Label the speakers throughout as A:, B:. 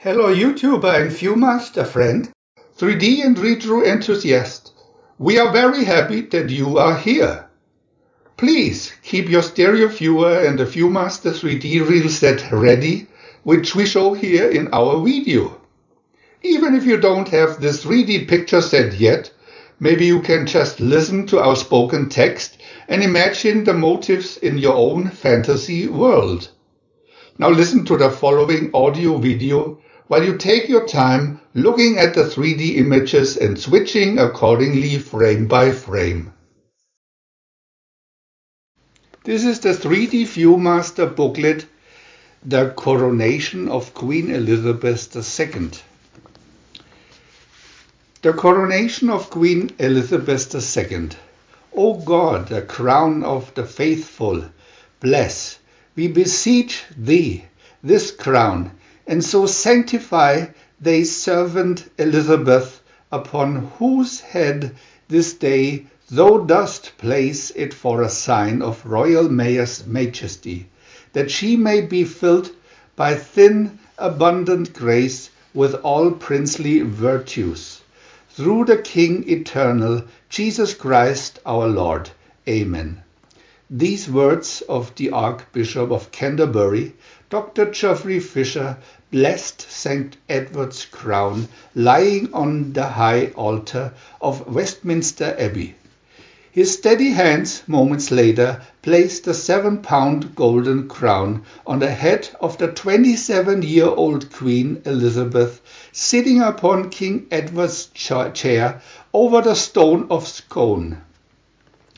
A: Hello YouTuber and Viewmaster friend, 3D and retro enthusiast. We are very happy that you are here. Please keep your stereo viewer and the Viewmaster 3D reel set ready, which we show here in our video. Even if you don't have this 3D picture set yet, maybe you can just listen to our spoken text and imagine the motifs in your own fantasy world. Now listen to the following audio video while you take your time looking at the 3D images and switching accordingly frame by frame. This is the 3D Viewmaster booklet, The Coronation of Queen Elizabeth II. The Coronation of Queen Elizabeth II. O God, the crown of the faithful, bless, we beseech thee, this crown, and so sanctify thy servant Elizabeth, upon whose head this day thou dost place it for a sign of royal majesty, that she may be filled by thin abundant grace with all princely virtues. Through the King eternal, Jesus Christ our Lord. Amen. These words of the Archbishop of Canterbury, Dr. Geoffrey Fisher, blessed St. Edward's crown lying on the high altar of Westminster Abbey. His steady hands, moments later, placed the 7-pound golden crown on the head of the 27-year-old Queen Elizabeth, sitting upon King Edward's chair over the stone of Scone.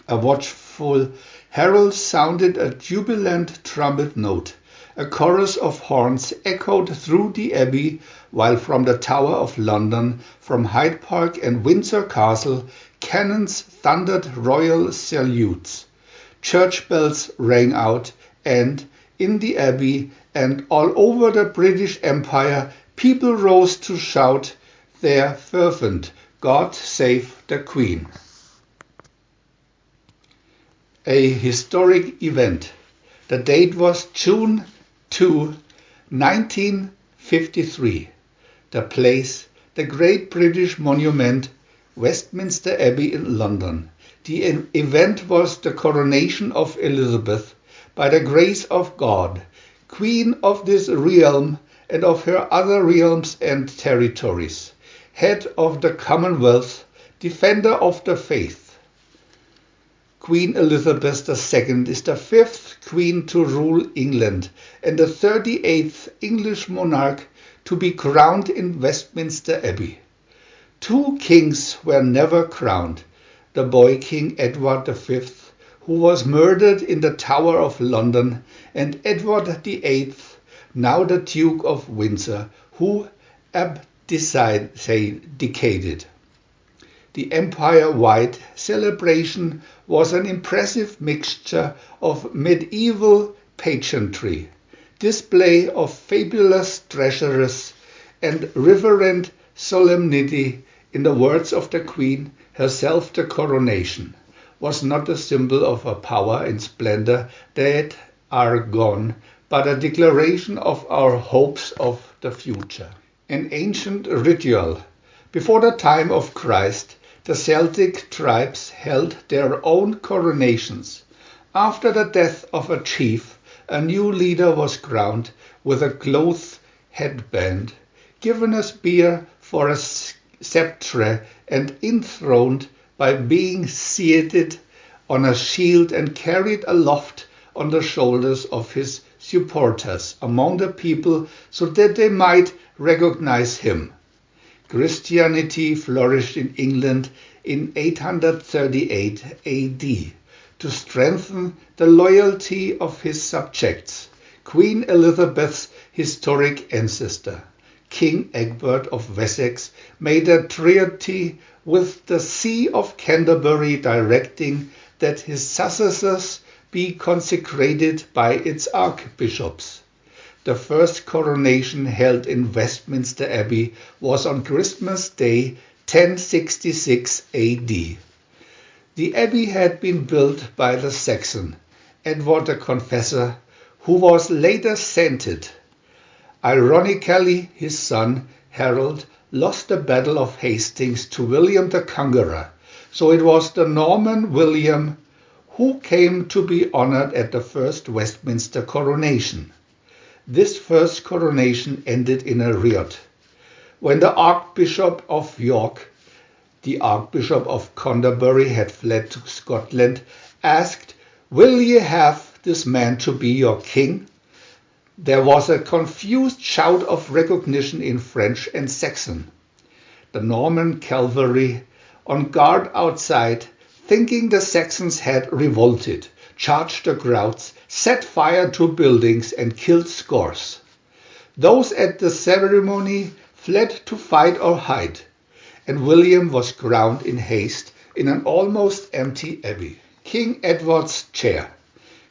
A: A watchful herald sounded a jubilant trumpet note. A chorus of horns echoed through the abbey, while from the Tower of London, from Hyde Park and Windsor Castle, cannons thundered royal salutes. Church bells rang out, and in the abbey and all over the British Empire, people rose to shout their fervent "God save the Queen." A historic event. The date was June 2, 1953. The place, the Great British Monument, Westminster Abbey in London. The event was the coronation of Elizabeth by the grace of God, Queen of this realm and of her other realms and territories, head of the Commonwealth, defender of the faith. Queen Elizabeth II is the 5th queen to rule England and the 38th English monarch to be crowned in Westminster Abbey. 2 kings were never crowned, the boy King Edward V, who was murdered in the Tower of London, and Edward VIII, now the Duke of Windsor, who abdicated. The empire-wide celebration was an impressive mixture of medieval pageantry, display of fabulous treasures, and reverent solemnity. In the words of the Queen herself, the coronation was not a symbol of her power and splendor that are gone, but a declaration of our hopes of the future. An ancient ritual. Before the time of Christ, the Celtic tribes held their own coronations. After the death of a chief, a new leader was crowned with a cloth headband, given a spear for a sceptre, and enthroned by being seated on a shield and carried aloft on the shoulders of his supporters among the people, so that they might recognize him. Christianity flourished in England in 838 AD to strengthen the loyalty of his subjects. Queen Elizabeth's historic ancestor, King Egbert of Wessex, made a treaty with the See of Canterbury directing that his successors be consecrated by its archbishops. The first coronation held in Westminster Abbey was on Christmas Day 1066 AD. The abbey had been built by the Saxon, Edward the Confessor, who was later sainted. Ironically, his son, Harold, lost the Battle of Hastings to William the Conqueror, so it was the Norman William who came to be honored at the first Westminster coronation. This first coronation ended in a riot. When the Archbishop of York, the Archbishop of Canterbury had fled to Scotland, asked, "Will ye have this man to be your king?" There was a confused shout of recognition in French and Saxon. The Norman cavalry, on guard outside, thinking the Saxons had revolted, charged the crowds, set fire to buildings and killed scores. Those at the ceremony fled to fight or hide, and William was crowned in haste in an almost empty abbey. King Edward's chair.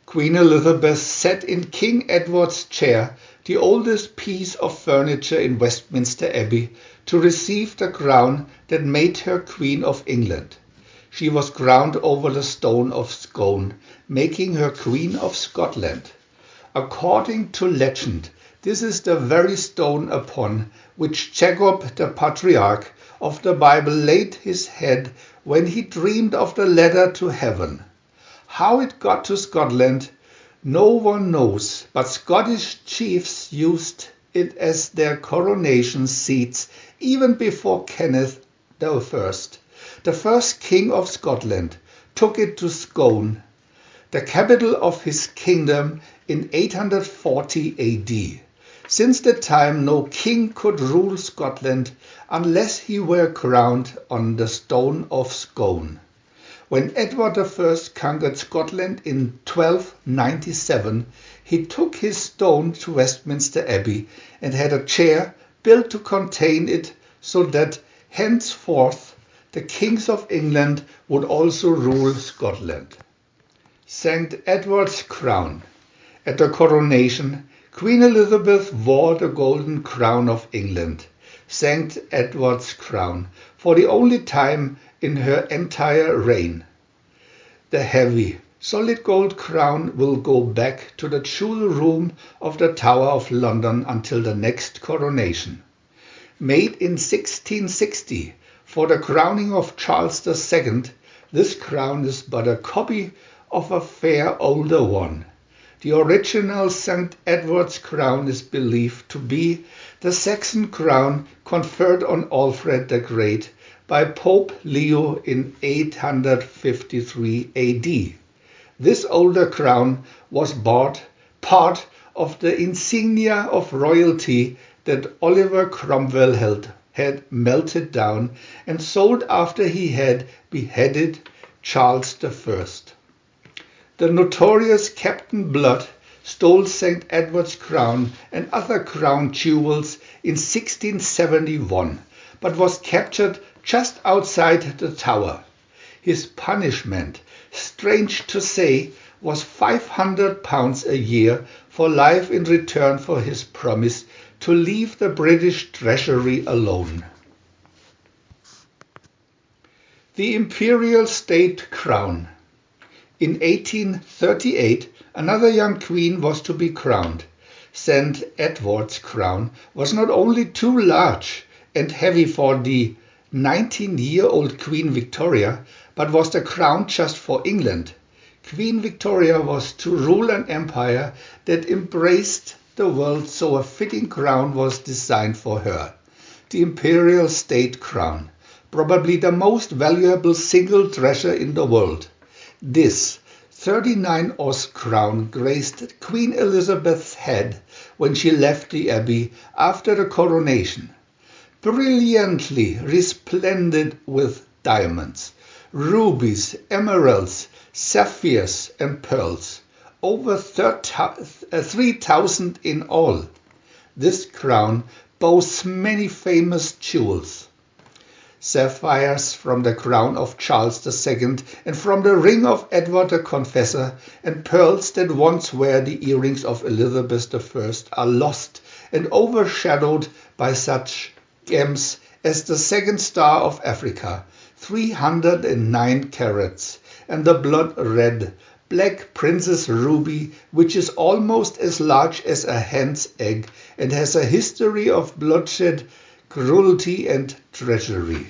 A: Queen Elizabeth sat in King Edward's chair, the oldest piece of furniture in Westminster Abbey, to receive the crown that made her Queen of England. She was crowned over the stone of Scone, making her Queen of Scotland. According to legend, this is the very stone upon which Jacob, the patriarch of the Bible, laid his head when he dreamed of the ladder to heaven. How it got to Scotland, no one knows, but Scottish chiefs used it as their coronation seats even before Kenneth I, the first king of Scotland, took it to Scone, the capital of his kingdom, in 840 AD. Since that time no king could rule Scotland unless he were crowned on the stone of Scone. When Edward I conquered Scotland in 1297, he took his stone to Westminster Abbey and had a chair built to contain it, so that henceforth the kings of England would also rule Scotland. St. Edward's crown. At the coronation, Queen Elizabeth wore the golden crown of England, St. Edward's crown, for the only time in her entire reign. The heavy, solid gold crown will go back to the jewel room of the Tower of London until the next coronation. Made in 1660 for the crowning of Charles II, this crown is but a copy of a fair older one. The original St. Edward's crown is believed to be the Saxon crown conferred on Alfred the Great by Pope Leo in 853 AD. This older crown was part of the insignia of royalty that Oliver Cromwell had melted down and sold after he had beheaded Charles I. The notorious Captain Blood stole St. Edward's crown and other crown jewels in 1671, but was captured just outside the tower. His punishment, strange to say, was £500 a year for life in return for his promise to leave the British treasury alone. The Imperial State Crown. In 1838, another young queen was to be crowned. St. Edward's crown was not only too large and heavy for the 19-year-old Queen Victoria, but was the crown just for England. Queen Victoria was to rule an empire that embraced the world, so a fitting crown was designed for her. The Imperial State Crown, probably the most valuable single treasure in the world. This 39-oz crown graced Queen Elizabeth's head when she left the abbey after the coronation. Brilliantly resplendent with diamonds, rubies, emeralds, sapphires and pearls, over 3,000 in all. This crown boasts many famous jewels. Sapphires from the crown of Charles II and from the ring of Edward the Confessor, and pearls that once were the earrings of Elizabeth I are lost and overshadowed by such gems as the second star of Africa, 309 carats, and the blood red Black Princess Ruby, which is almost as large as a hen's egg and has a history of bloodshed, cruelty and treachery.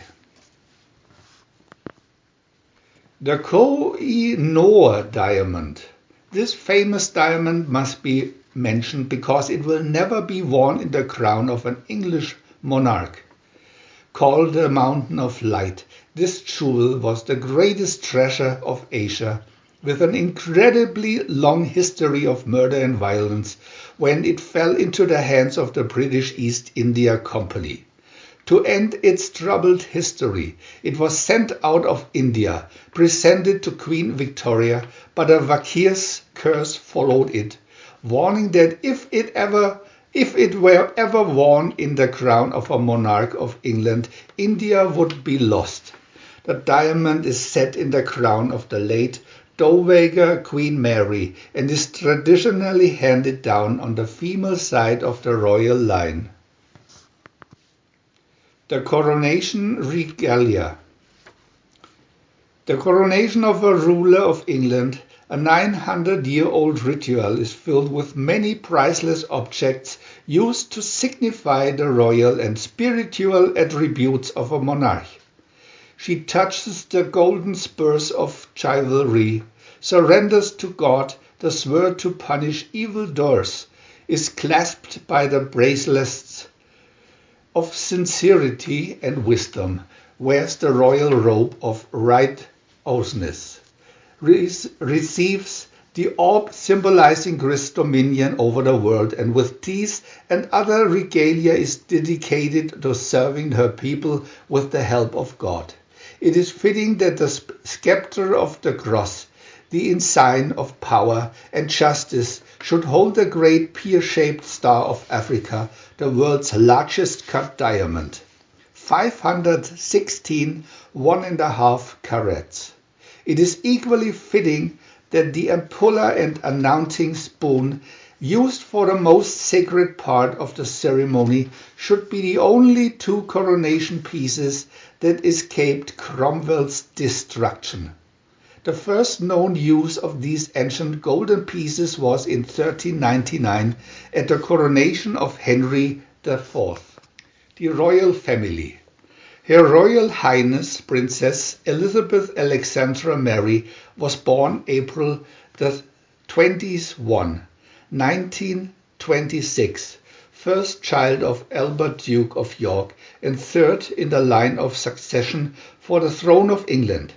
A: The Koh-I-Noor Diamond. This famous diamond must be mentioned because it will never be worn in the crown of an English monarch. Called the Mountain of Light, this jewel was the greatest treasure of Asia, with an incredibly long history of murder and violence when it fell into the hands of the British East India Company. To end its troubled history, it was sent out of India, presented to Queen Victoria, but a vicious curse followed it, warning that if it were ever worn in the crown of a monarch of England, India would be lost. The diamond is set in the crown of the late Dowager Queen Mary and is traditionally handed down on the female side of the royal line. The Coronation Regalia. The coronation of a ruler of England, a 900-year-old ritual, is filled with many priceless objects used to signify the royal and spiritual attributes of a monarch. She touches the golden spurs of chivalry, surrenders to God the sword to punish evildoers, is clasped by the bracelets of sincerity and wisdom, wears the royal robe of righteousness, receives the orb symbolizing Christ's dominion over the world, and with these and other regalia is dedicated to serving her people with the help of God. It is fitting that the scepter of the cross, the ensign of power and justice, should hold the great pear-shaped star of Africa, the world's largest cut diamond, 516 1.5 carats. It is equally fitting that the ampulla and announcing spoon used for the most sacred part of the ceremony should be the only two coronation pieces that escaped Cromwell's destruction. The first known use of these ancient golden pieces was in 1399 at the coronation of Henry IV. The royal family. Her Royal Highness Princess Elizabeth Alexandra Mary was born April the 21, 1926, first child of Albert Duke of York and third in the line of succession for the throne of England.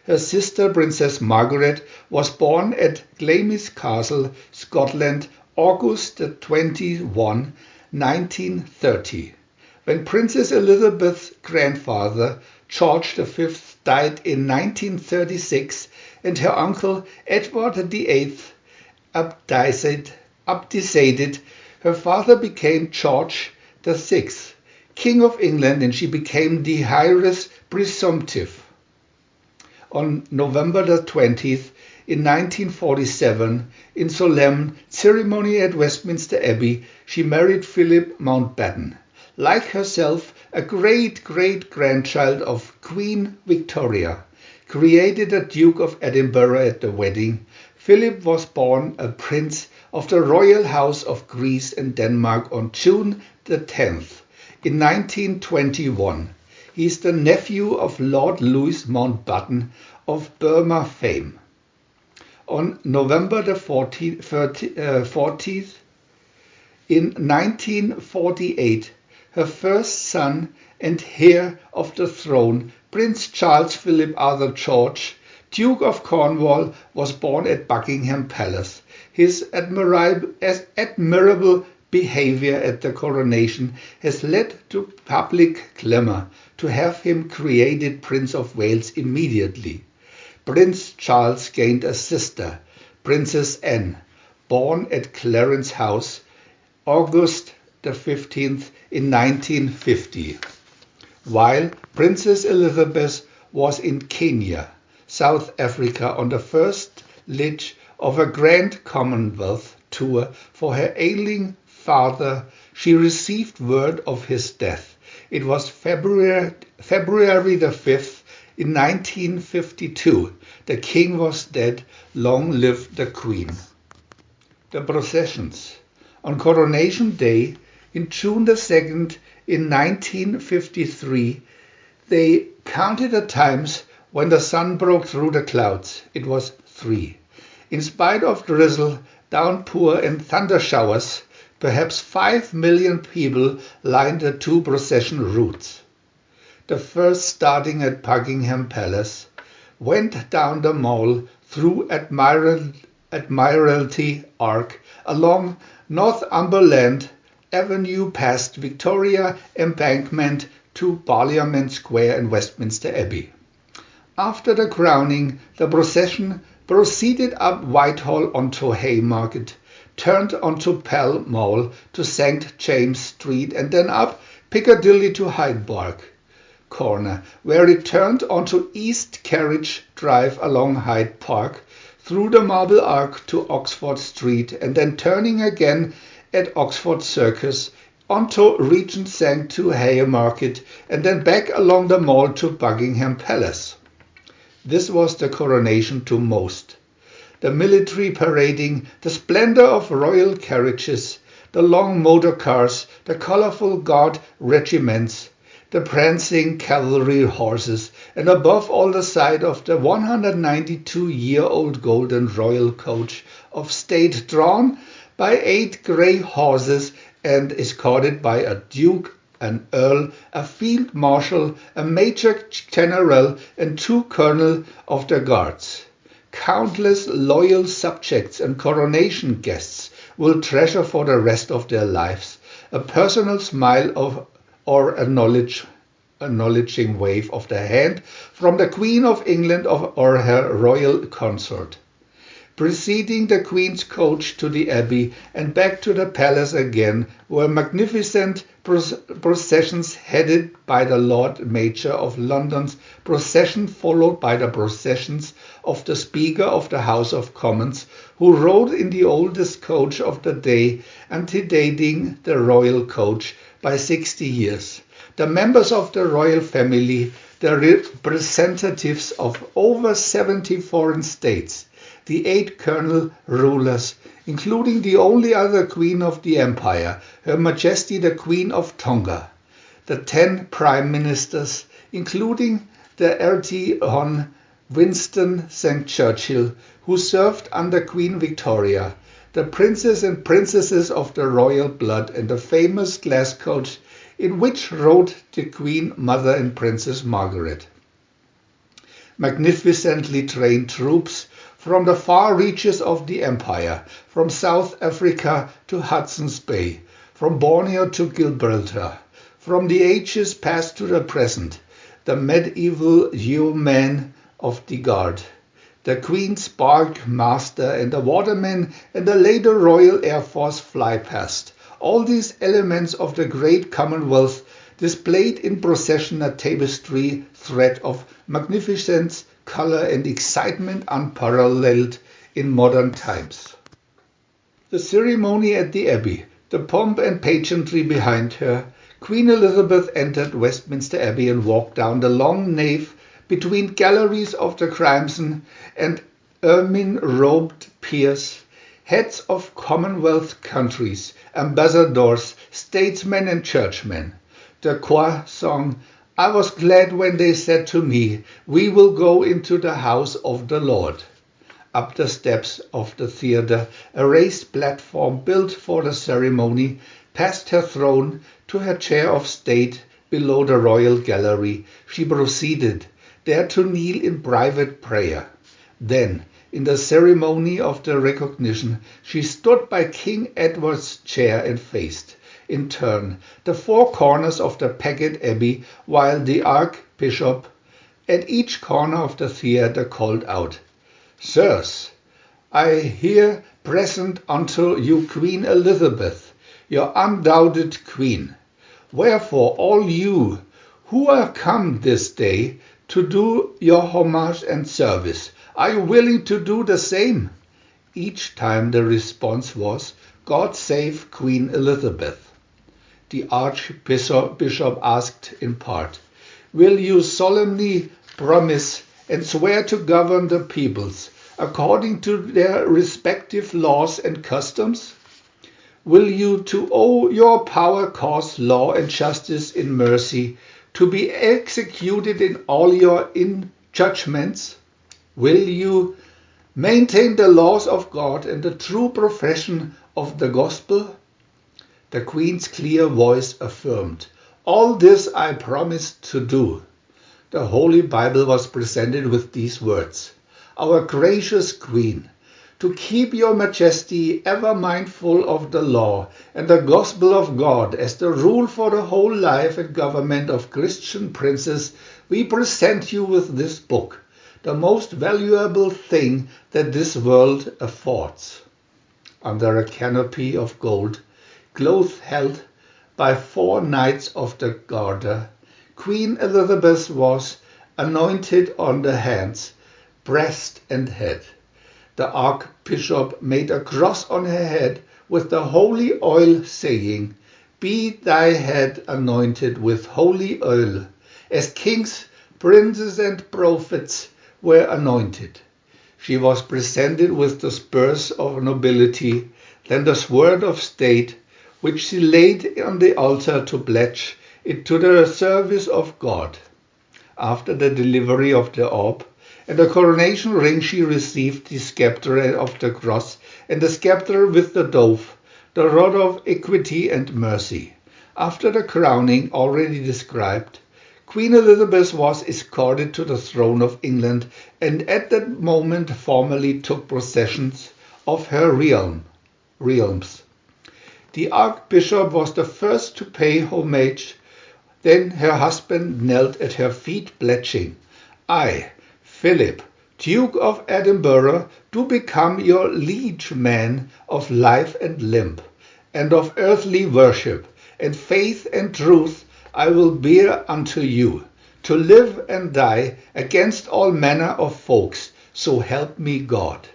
A: Her sister Princess Margaret was born at Glamis Castle, Scotland, August 21, 1930. When Princess Elizabeth's grandfather, George V, died in 1936 and her uncle Edward VIII abdicated, her father became George VI, King of England, and she became the heiress presumptive. On November the 20th, in 1947, in solemn ceremony at Westminster Abbey, she married Philip Mountbatten. Like herself, a great-great-grandchild of Queen Victoria, created a Duke of Edinburgh at the wedding, Philip was born a Prince of the Royal House of Greece and Denmark on June the 10th, in 1921. He is the nephew of Lord Louis Mountbatten of Burma fame. On November the 40th, in 1948, her first son and heir of the throne, Prince Charles Philip Arthur George, Duke of Cornwall, was born at Buckingham Palace. His admirable behavior at the coronation has led to public clamour to have him created Prince of Wales immediately. Prince Charles gained a sister, Princess Anne, born at Clarence House, August the 15th in 1950, while Princess Elizabeth was in Kenya, South Africa, on the first leg of a grand Commonwealth tour for her ailing father. She received word of his death. It was February the 5th In 1952, the king was dead, long live the queen. The processions. On Coronation Day, in June the 2nd, in 1953, they counted the times when the sun broke through the clouds. It was 3. In spite of drizzle, downpour and thunder showers, perhaps 5 million people lined the 2 procession routes. The first starting at Buckingham Palace, went down the Mall through Admiralty Arch, along Northumberland Avenue past Victoria Embankment to Parliament Square and Westminster Abbey. After the crowning, the procession proceeded up Whitehall onto Haymarket, turned onto Pall Mall to St. James Street and then up Piccadilly to Hyde Park Corner, where it turned onto East Carriage Drive along Hyde Park, through the Marble Arch to Oxford Street and then turning again at Oxford Circus onto Regent St to Haymarket and then back along the Mall to Buckingham Palace. This was the coronation to most. The military parading, the splendor of royal carriages, the long motor cars, the colorful guard regiments, the prancing cavalry horses, and above all the sight of the 192-year-old golden royal coach of state drawn by 8 grey horses and escorted by a duke, an earl, a field marshal, a major general, and 2 colonels of the guards. Countless loyal subjects and coronation guests will treasure for the rest of their lives a personal smile or acknowledging wave of the hand from the Queen of England or her royal consort. Preceding the Queen's coach to the Abbey and back to the palace again were magnificent processions headed by the Lord Mayor of London's procession, followed by the processions of the Speaker of the House of Commons, who rode in the oldest coach of the day, antedating the royal coach by 60 years. The members of the royal family, the representatives of over 70 foreign states, the 8 colonial rulers, including the only other queen of the empire, Her Majesty the Queen of Tonga, the 10 prime ministers, including the RT Hon Winston St. Churchill, who served under Queen Victoria, the princes and princesses of the royal blood, and the famous glass coach in which rode the Queen Mother and Princess Margaret. Magnificently trained troops from the far reaches of the empire, from South Africa to Hudson's Bay, from Borneo to Gibraltar, from the ages past to the present, the medieval yeomen of the guard, the Queen's bark master and the watermen and the later Royal Air Force fly past. All these elements of the great Commonwealth displayed in procession a tapestry thread of magnificence, color and excitement unparalleled in modern times. The ceremony at the Abbey, the pomp and pageantry behind her, Queen Elizabeth entered Westminster Abbey and walked down the long nave between galleries of the crimson and ermine-robed peers, heads of Commonwealth countries, ambassadors, statesmen and churchmen. The choir song, "I was glad when they said to me, we will go into the house of the Lord." Up the steps of the theatre, a raised platform built for the ceremony, past her throne to her chair of state below the royal gallery, she proceeded, there to kneel in private prayer. Then, in the ceremony of the recognition, she stood by King Edward's chair and faced, in turn, the 4 corners of the packed abbey, while the Archbishop at each corner of the theatre called out, "Sirs, I here present unto you Queen Elizabeth, your undoubted Queen. Wherefore all you who are come this day to do your homage and service, are you willing to do the same?" Each time the response was, "God save Queen Elizabeth." The Archbishop asked in part, "Will you solemnly promise, and swear to govern the peoples according to their respective laws and customs? Will you to all your power cause law and justice in mercy to be executed in all your judgments? Will you maintain the laws of God and the true profession of the gospel? The Queen's clear voice affirmed, "All this I promise to do." The Holy Bible was presented with these words, "Our gracious Queen, to keep your Majesty ever mindful of the law and the gospel of God as the rule for the whole life and government of Christian princes, we present you with this book, the most valuable thing that this world affords." Under a canopy of gold, clothed held by 4 knights of the Garter, Queen Elizabeth was anointed on the hands, breast and head. The Archbishop made a cross on her head with the holy oil, saying, "Be thy head anointed with holy oil, as kings, princes and prophets were anointed." She was presented with the spurs of nobility, then the sword of state, which she laid on the altar to pledge it to the service of God. After the delivery of the orb and the coronation ring, she received the scepter of the cross and the scepter with the dove, the rod of equity and mercy. After the crowning already described, Queen Elizabeth was escorted to the throne of England and at that moment formally took possession of her realms. The Archbishop was the first to pay homage. Then her husband knelt at her feet, pledging, "I, Philip, Duke of Edinburgh, do become your liege man of life and limb, and of earthly worship, and faith and truth I will bear unto you, to live and die against all manner of folks, so help me God."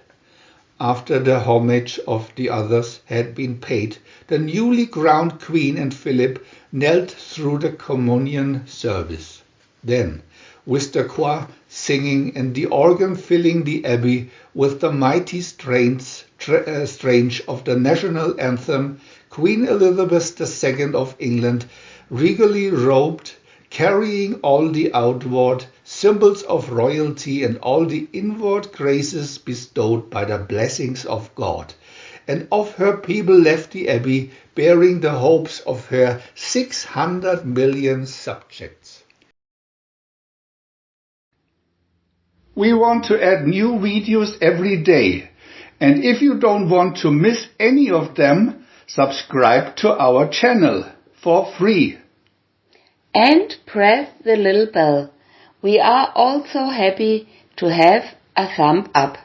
A: After the homage of the others had been paid, the newly crowned Queen and Philip knelt through the communion service. Then, with the choir singing and the organ filling the abbey with the mighty strains of the national anthem, Queen Elizabeth II of England, regally robed, carrying all the outward symbols of royalty and all the inward graces bestowed by the blessings of God, and of her people, left the abbey bearing the hopes of her 600 million subjects. We want to add new videos every day, and if you don't want to miss any of them, subscribe to our channel for free.
B: And press the little bell. We are also happy to have a thumb up.